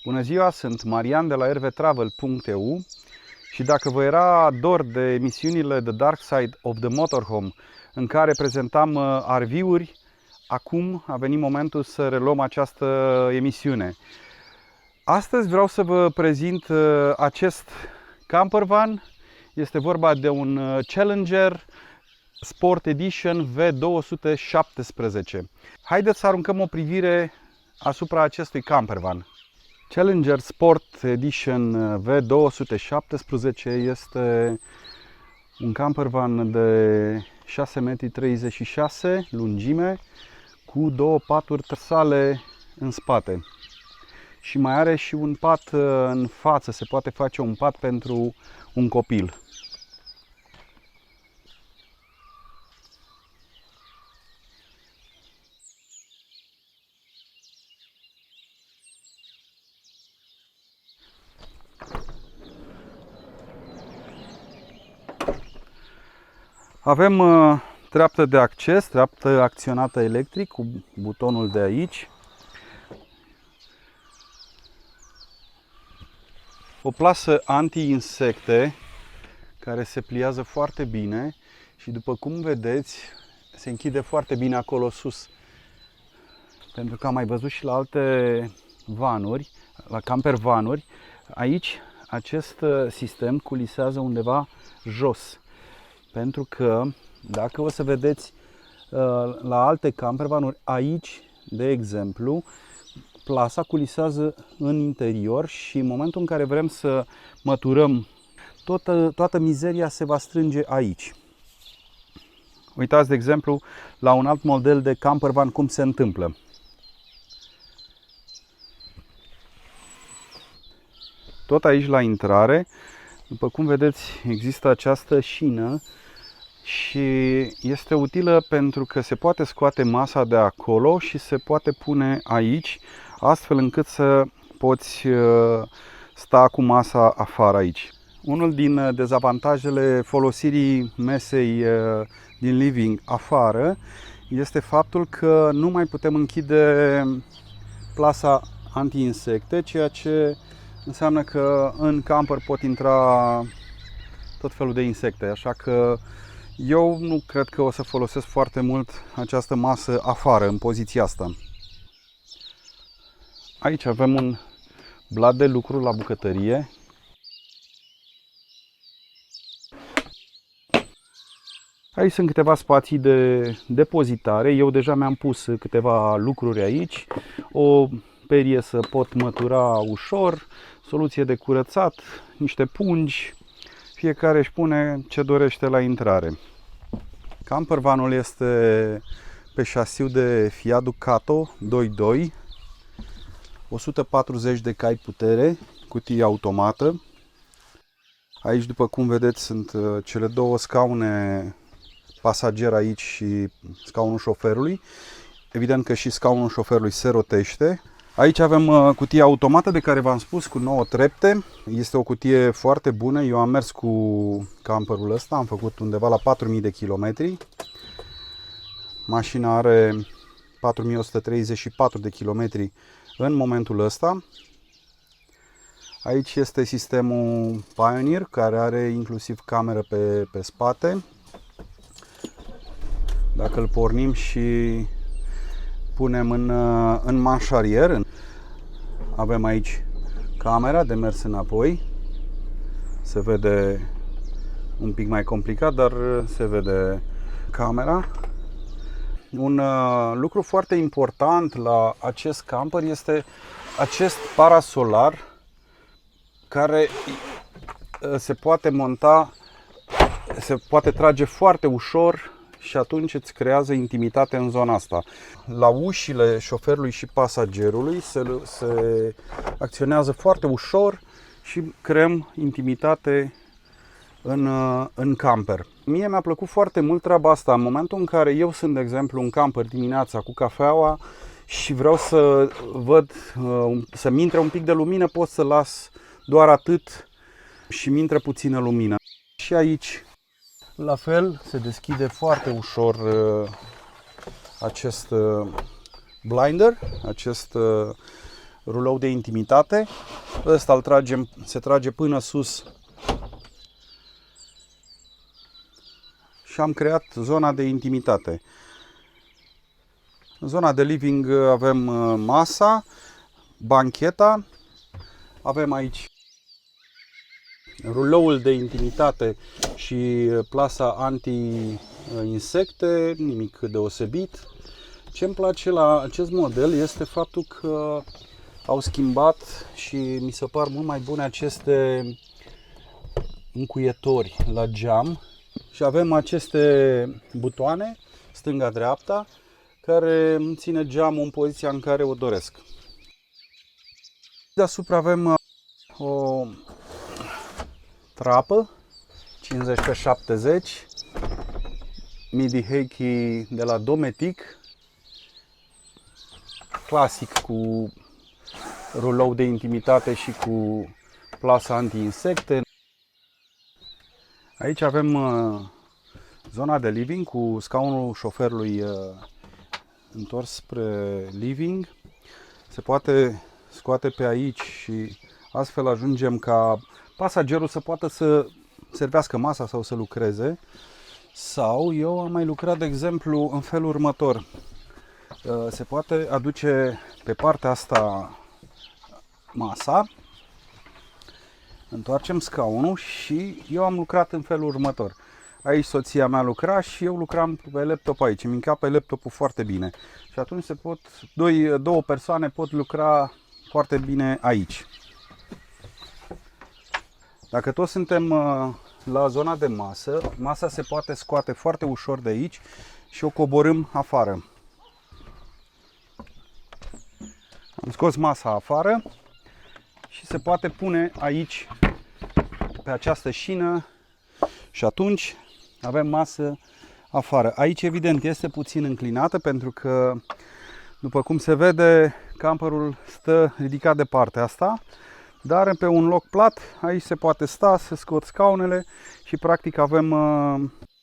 Bună ziua, sunt Marian de la rvtravel.eu și dacă vă era dor de emisiunile The Dark Side of the Motorhome în care prezentam RV-uri, acum a venit momentul să reluăm această emisiune. Astăzi vreau să vă prezint acest campervan. Este vorba de un Challenger Sport Edition V217. Haideți să aruncăm o privire asupra acestui campervan. Challenger Sport Edition V217 este un campervan de 6,36 m lungime cu două paturi trsale în spate și mai are și un pat în față, se poate face un pat pentru un copil. Avem treaptă de acces, treaptă acționată electric cu butonul de aici. O plasă anti-insecte care se pliază foarte bine și după cum vedeți se închide foarte bine acolo sus. Pentru că am mai văzut și la alte vanuri, la campervanuri, aici acest sistem culisează undeva jos. Pentru că, dacă o să vedeți la alte campervanuri, aici, de exemplu, plasa culisează în interior și în momentul în care vrem să măturăm, toată mizeria se va strânge aici. Uitați, de exemplu, la un alt model de campervan cum se întâmplă. Tot aici la intrare, după cum vedeți, există această șină și este utilă pentru că se poate scoate masa de acolo și se poate pune aici, astfel încât să poți sta cu masa afară aici. Unul din dezavantajele folosirii mesei din living afară este faptul că nu mai putem închide plasa anti-insecte, ceea ce înseamnă că în camper pot intra tot felul de insecte, așa că eu nu cred că o să folosesc foarte mult această masă afară, în poziția asta. Aici avem un blat de lucru la bucătărie. Aici sunt câteva spații de depozitare. Eu deja mi-am pus câteva lucruri aici. O perie să pot mătura ușor, soluție de curățat, niște pungi. Fiecare își pune ce dorește la intrare. Campervanul este pe șasiu de Fiat Ducato 2.2, 140 de cai putere, cutie automată. Aici, după cum vedeți, sunt cele două scaune pasager aici și scaunul șoferului. Evident că și scaunul șoferului se rotește. Aici avem cutia automată de care v-am spus, cu 9 trepte. Este o cutie foarte bună. Eu am mers cu camperul ăsta, am făcut undeva la 4000 de kilometri. Mașina are 4134 de kilometri în momentul ăsta. Aici este sistemul Pioneer, care are inclusiv cameră pe spate. Dacă îl pornim și punem în manșarier, avem aici camera de mers înapoi. Se vede un pic mai complicat, dar se vede camera. Un lucru foarte important la acest camper este acest parasolar care se poate monta, se poate trage foarte ușor și atunci îți creează intimitate în zona asta. La ușile șoferului și pasagerului se acționează foarte ușor și creăm intimitate în camper. Mie mi-a plăcut foarte mult treaba asta. În momentul în care eu sunt, de exemplu, în camper dimineața cu cafeaua și vreau să văd, să-mi intre un pic de lumină, pot să las doar atât și mi intră puțină lumină. Și aici, la fel, se deschide foarte ușor acest blinder, acest rulou de intimitate. Ăsta se trage până sus și am creat zona de intimitate. În zona de living avem masa, bancheta, avem aici ruloul de intimitate și plasa anti-insecte, nimic deosebit. Ce îmi place la acest model este faptul că au schimbat și mi se par mult mai bune aceste încuietori la geam și avem aceste butoane, stânga-dreapta, care îmi ține geamul în poziția în care o doresc. Deasupra avem o trapă 50x70 Midi Heikki de la Dometic, clasic cu rulou de intimitate și cu plasă anti-insecte. Aici avem zona de living cu scaunul șoferului întors spre living. Se poate scoate pe aici și astfel ajungem ca pasagerul să poată să servească masa sau să lucreze. Sau eu am mai lucrat, de exemplu, în felul următor. Se poate aduce pe partea asta masa, întoarcem scaunul și eu am lucrat în felul următor. Aici soția mea lucra și eu lucram pe laptop aici. Îmi încape laptopul foarte bine. Și atunci două persoane pot lucra foarte bine aici. Dacă toți suntem la zona de masă, masa se poate scoate foarte ușor de aici și o coborâm afară. Am scos masa afară și se poate pune aici pe această șină și atunci avem masă afară. Aici evident este puțin înclinată pentru că, după cum se vede, camperul stă ridicat de partea asta, dar pe un loc plat aici se poate sta, se scot scaunele și practic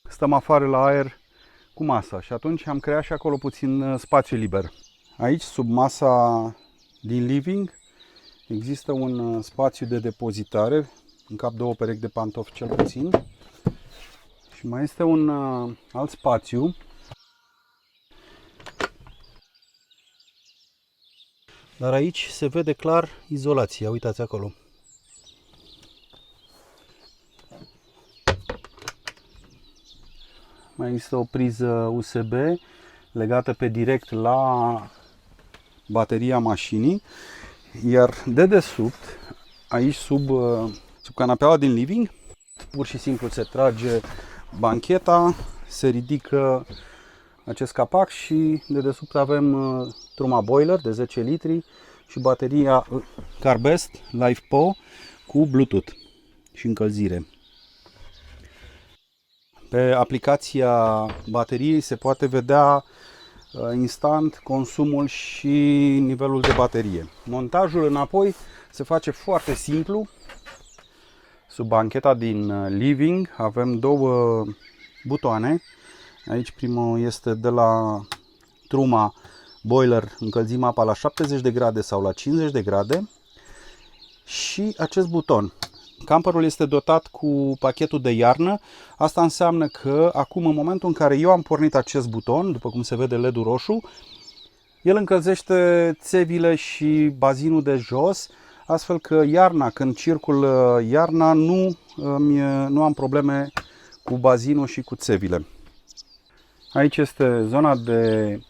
stăm afară la aer cu masa și atunci am creat și acolo puțin spațiu liber. Aici, sub masa din living, există un spațiu de depozitare, în cap două perechi de pantofi cel puțin. Și mai este un alt spațiu. Dar aici se vede clar izolația, uitați acolo. Mai există o priză USB legată pe direct la bateria mașinii, iar dedesubt, aici sub canapeaua din living, pur și simplu se trage bancheta, se ridică acest capac și dedesubt avem truma boiler de 10 litri și bateria Carbest LifePo cu Bluetooth și încălzire. Pe aplicația bateriei se poate vedea instant consumul și nivelul de baterie. Montajul înapoi se face foarte simplu. Sub bancheta din living avem două butoane. Aici primul este de la truma boiler, încălzim apa la 70 de grade sau la 50 de grade. Și acest buton. Camperul este dotat cu pachetul de iarnă. Asta înseamnă că acum, în momentul în care eu am pornit acest buton, după cum se vede LED-ul roșu, el încălzește țevile și bazinul de jos, astfel că iarna, când circul iarna, nu am probleme cu bazinul și cu țevile. Aici este zona de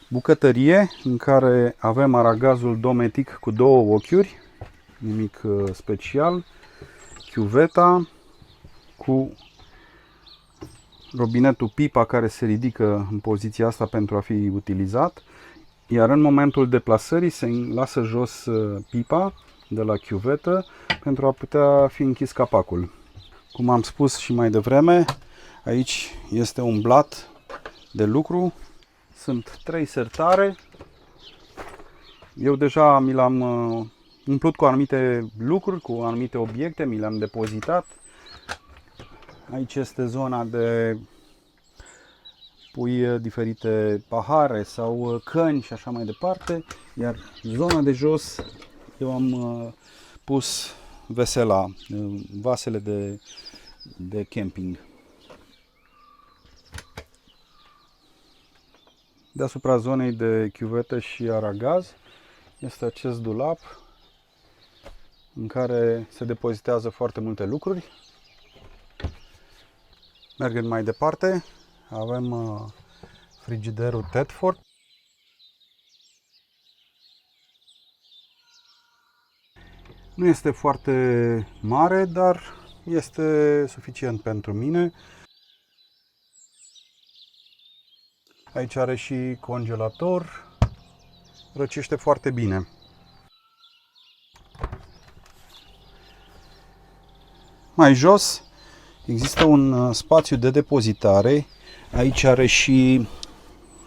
bucătărie, în care avem aragazul Dometic cu două ochiuri, nimic special, chiuveta cu robinetul pipa care se ridică în poziția asta pentru a fi utilizat, iar în momentul deplasării se lasă jos pipa de la chiuvetă pentru a putea fi închis capacul. Cum am spus și mai devreme, aici este un blat de lucru, sunt 3 sertare. Eu deja mi l-am umplut cu anumite lucruri, cu anumite obiecte, mi le-am depozitat. Aici este zona de pui diferite pahare sau căni și așa mai departe, iar zona de jos eu am pus vesela, vasele de camping. Deasupra zonei de chiuvetă și aragaz este acest dulap în care se depozitează foarte multe lucruri. Mergând mai departe, avem frigiderul Tedford. Nu este foarte mare, dar este suficient pentru mine. Aici are și congelator, răcește foarte bine. Mai jos există un spațiu de depozitare. Aici are și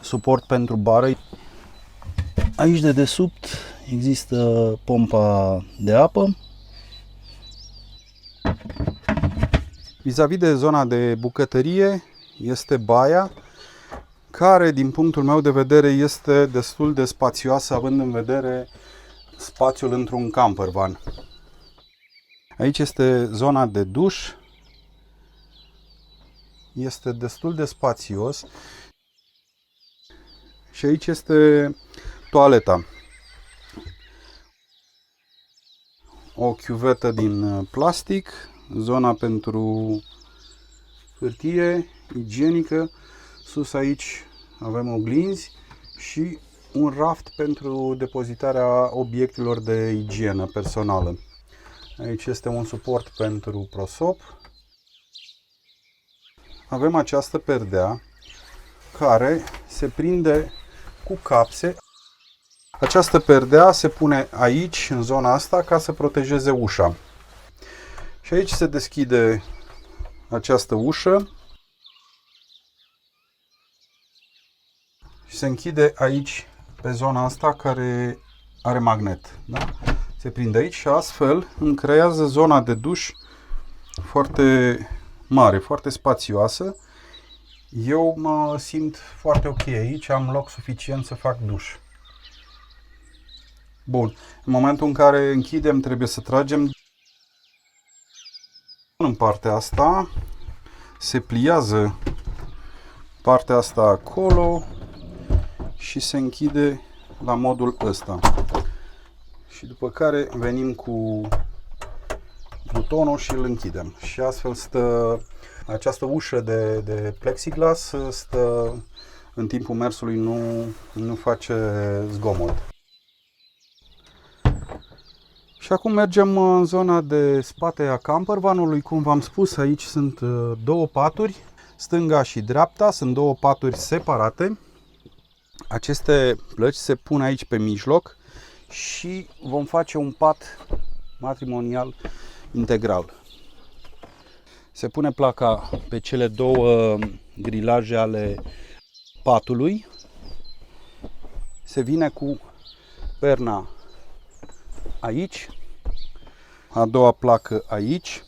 suport pentru bară. Aici de desubt există pompa de apă. Vis-a-vis de zona de bucătărie este baia, care din punctul meu de vedere este destul de spațioasă având în vedere spațiul într-un campervan. Aici este zona de duș. Este destul de spațios. Și aici este toaleta. O chiuvetă din plastic, zona pentru hârtie igienică. Sus aici avem oglinzi și un raft pentru depozitarea obiectelor de igienă personală. Aici este un suport pentru prosop. Avem această perdea care se prinde cu capse. Această perdea se pune aici, în zona asta, ca să protejeze ușa. Și aici se deschide această ușă și se închide aici, pe zona asta, care are magnet. Da? Se prinde aici și astfel îmi creează zona de duș foarte mare, foarte spațioasă. Eu mă simt foarte ok aici, am loc suficient să fac duș. Bun, în momentul în care închidem trebuie să tragem. În partea asta se pliază partea asta acolo și se închide la modul ăsta. Și după care venim cu butonul și îl închidem. Și astfel stă această ușă de plexiglas, stă în timpul mersului, nu face zgomot. Și acum mergem în zona de spate a campervanului. Cum v-am spus, aici sunt două paturi, stânga și dreapta, sunt două paturi separate. Aceste plăci se pun aici pe mijloc și vom face un pat matrimonial integral. Se pune placa pe cele două grilaje ale patului. Se vine cu perna aici, a doua placă aici,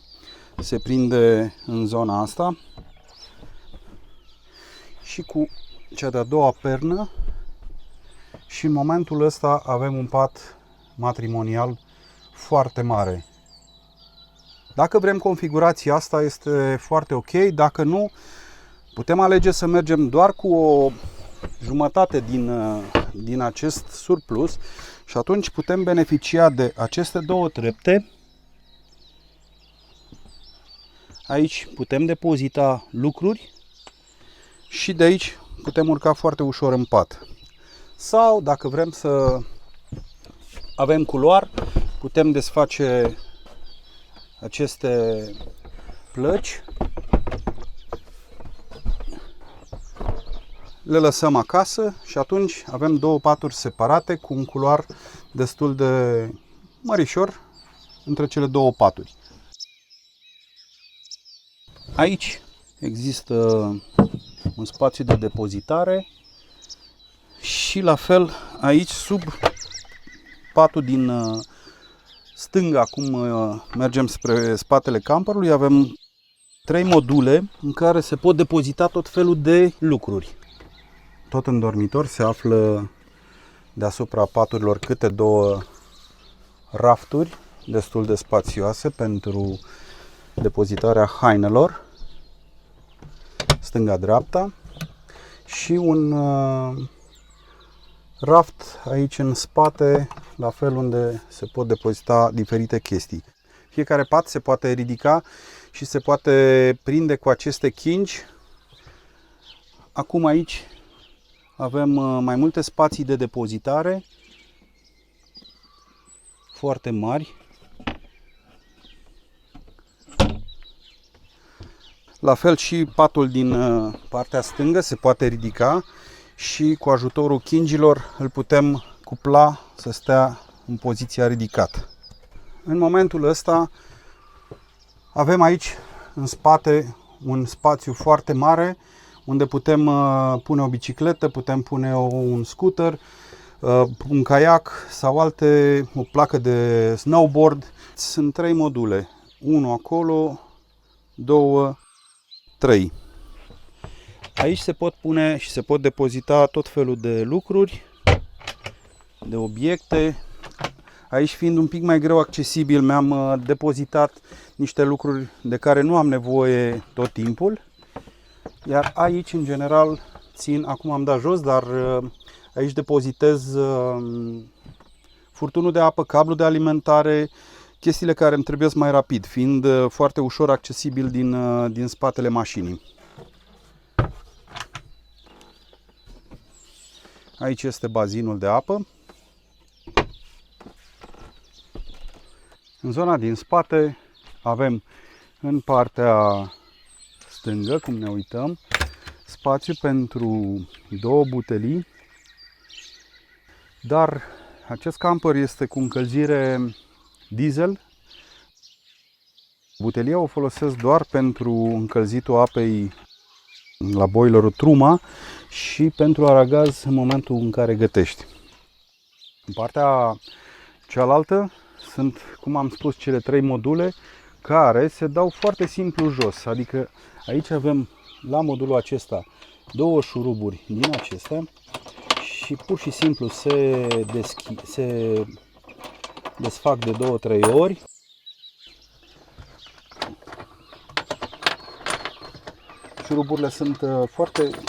se prinde în zona asta și cu cea de-a doua pernă și în momentul ăsta avem un pat matrimonial foarte mare. Dacă vrem configurația asta este foarte ok, dacă nu, putem alege să mergem doar cu o jumătate din acest surplus și atunci putem beneficia de aceste două trepte. Aici putem depozita lucruri și de aici putem urca foarte ușor în pat. Sau dacă vrem să avem culoar, putem desface aceste plăci, le lăsăm acasă și atunci avem două paturi separate cu un culoar destul de mărișor între cele două paturi. Aici există un spațiu de depozitare și la fel aici sub patul din stânga, acum mergem spre spatele camperului, avem 3 module în care se pot depozita tot felul de lucruri. Tot în dormitor se află deasupra paturilor câte două rafturi destul de spațioase pentru depozitarea hainelor, stânga-dreapta, și un raft aici în spate, la fel, unde se pot depozita diferite chestii. Fiecare pat se poate ridica și se poate prinde cu aceste chingi. Acum aici avem mai multe spații de depozitare foarte mari. La fel și patul din partea stângă se poate ridica și cu ajutorul chingilor îl putem cupla să stea în poziția ridicată. În momentul ăsta avem aici în spate un spațiu foarte mare unde putem pune o bicicletă, putem pune un scooter, un caiac sau o placă de snowboard. Sunt 3 module, unul acolo, 2, 3. Aici se pot pune și se pot depozita tot felul de lucruri, de obiecte. Aici, fiind un pic mai greu accesibil, mi-am depozitat niște lucruri de care nu am nevoie tot timpul. Iar aici, în general, acum am dat jos, dar aici depozitez furtunul de apă, cablu de alimentare, chestiile care îmi trebuie mai rapid, fiind foarte ușor accesibil din spatele mașinii. Aici este bazinul de apă. În zona din spate avem, în partea stângă, cum ne uităm, spațiu pentru 2 butelii, dar acest camper este cu încălzire diesel. Butelia o folosesc doar pentru încălzitul apei la boilerul Truma și pentru aragaz în momentul în care gătești. În partea cealaltă sunt, cum am spus, cele 3 module care se dau foarte simplu jos. Adică aici avem la modulul acesta 2 șuruburi din acestea și pur și simplu se desfac de 2-3 ori. Șuruburile sunt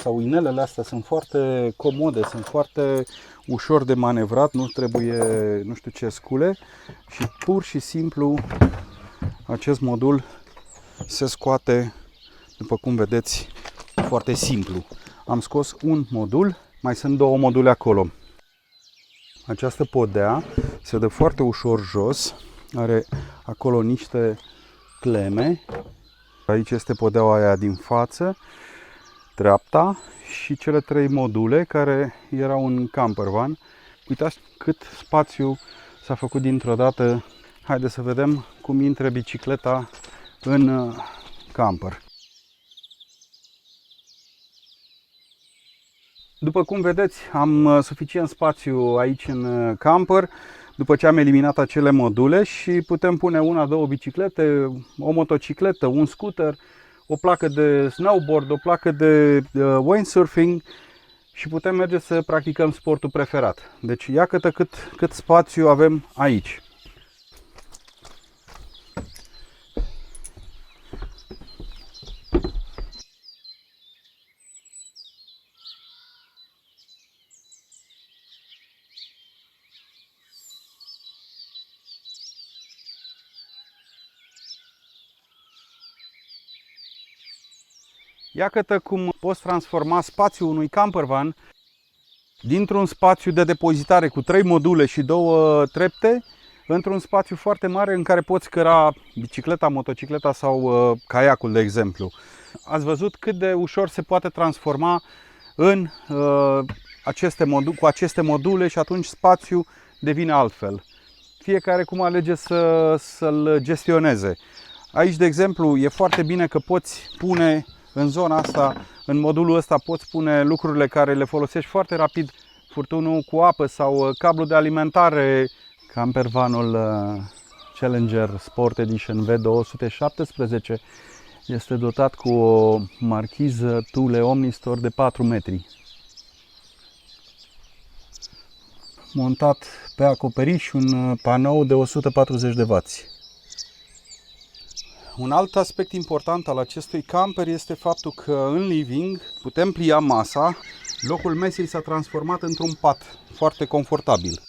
sau inelele astea sunt foarte comode, sunt foarte ușor de manevrat, nu trebuie nu știu ce scule și pur și simplu acest modul se scoate, după cum vedeți, foarte simplu. Am scos un modul, mai sunt 2 module acolo. Această podea se dă foarte ușor jos, are acolo niște cleme. Aici este podeaua aia din față, dreapta, și cele 3 module care erau în campervan. Uitați cât spațiu s-a făcut dintr-o dată. Haideți să vedem cum intră bicicleta în camper. După cum vedeți, am suficient spațiu aici în camper, după ce am eliminat acele module, și putem pune 1-2 biciclete, o motocicletă, un scooter, o placă de snowboard, o placă de windsurfing și putem merge să practicăm sportul preferat. Deci iată cât spațiu avem aici. Iată cum poți transforma spațiul unui campervan dintr-un spațiu de depozitare cu 3 module și 2 trepte într-un spațiu foarte mare în care poți căra bicicleta, motocicleta sau caiacul, de exemplu. Ați văzut cât de ușor se poate transforma în cu aceste module și atunci spațiul devine altfel. Fiecare cum alege să-l gestioneze. Aici, de exemplu, e foarte bine că poți pune în zona asta, în modulul ăsta, poți pune lucrurile care le folosești foarte rapid, furtunul cu apă sau cablu de alimentare. Campervanul Challenger Sport Edition V217 este dotat cu o marchiză Thule Omnistor de 4 metri. montat pe acoperiș un panou de 140 de W. Un alt aspect important al acestui camper este faptul că în living putem plia masa. Locul mesei s-a transformat într-un pat foarte confortabil.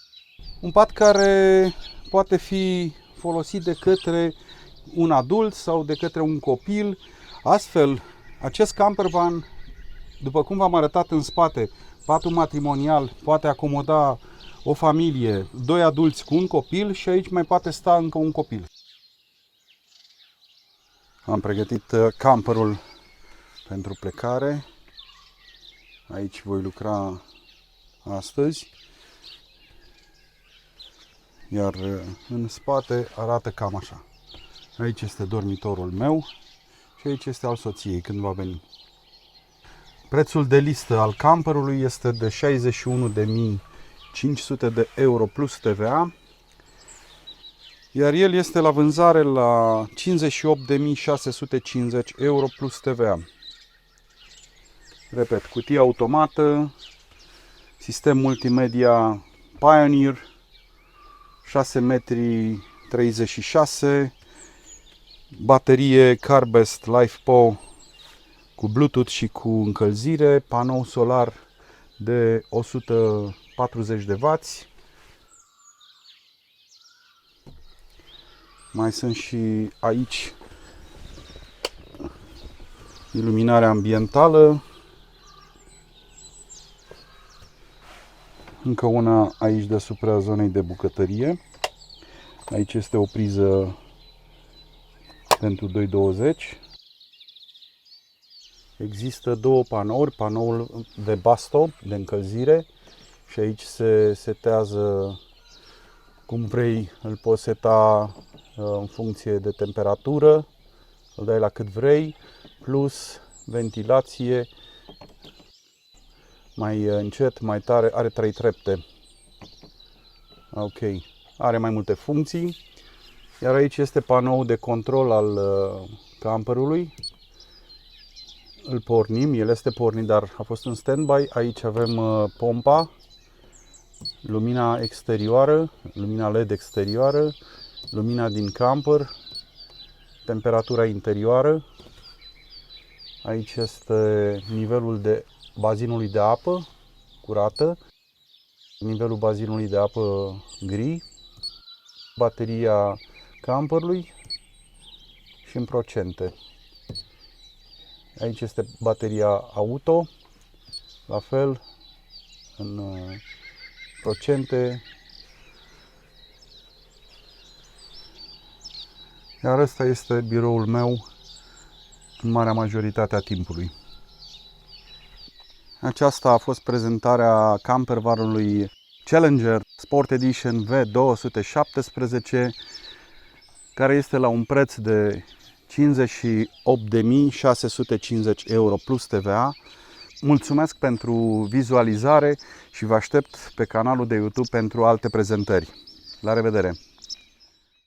Un pat care poate fi folosit de către un adult sau de către un copil. Astfel, acest campervan, după cum v-am arătat în spate, patul matrimonial poate acomoda o familie, 2 adulți cu un copil și aici mai poate sta încă un copil. Am pregătit camperul pentru plecare. Aici voi lucra astăzi. Iar în spate arată cam așa. Aici este dormitorul meu și aici este al soției când va veni. Prețul de listă al camperului este de 61.500 de euro plus TVA. Iar el este la vânzare la 58.650 euro plus TVA. Repet, cutie automată, sistem multimedia Pioneer, 6,36 m, baterie CarBest LifePo cu Bluetooth și cu încălzire, panou solar de 140 de W. Mai sunt și aici iluminarea ambientală. Încă una aici deasupra zonei de bucătărie. Aici este o priză pentru 220. Există 2 panouri, panoul de basto, de încălzire, și aici se setează cum vrei, îl poți seta în funcție de temperatură, îl dai la cât vrei, plus ventilație, mai încet, mai tare, are 3 trepte. Ok, are mai multe funcții. Iar aici este panoul de control al camperului. Îl pornim, el este pornit, dar a fost în standby. Aici avem pompa, lumina exterioară, lumina LED exterioară, lumina din camper, temperatura interioară. Aici este nivelul de bazinului de apă curată, nivelul bazinului de apă gri, bateria camperului și în procente. Aici este bateria auto, la fel, în procente. Iar ăsta este biroul meu în marea majoritate a timpului. Aceasta a fost prezentarea campervanului Challenger Sport Edition V217, care este la un preț de 58.650 euro plus TVA. Mulțumesc pentru vizualizare și vă aștept pe canalul de YouTube pentru alte prezentări. La revedere!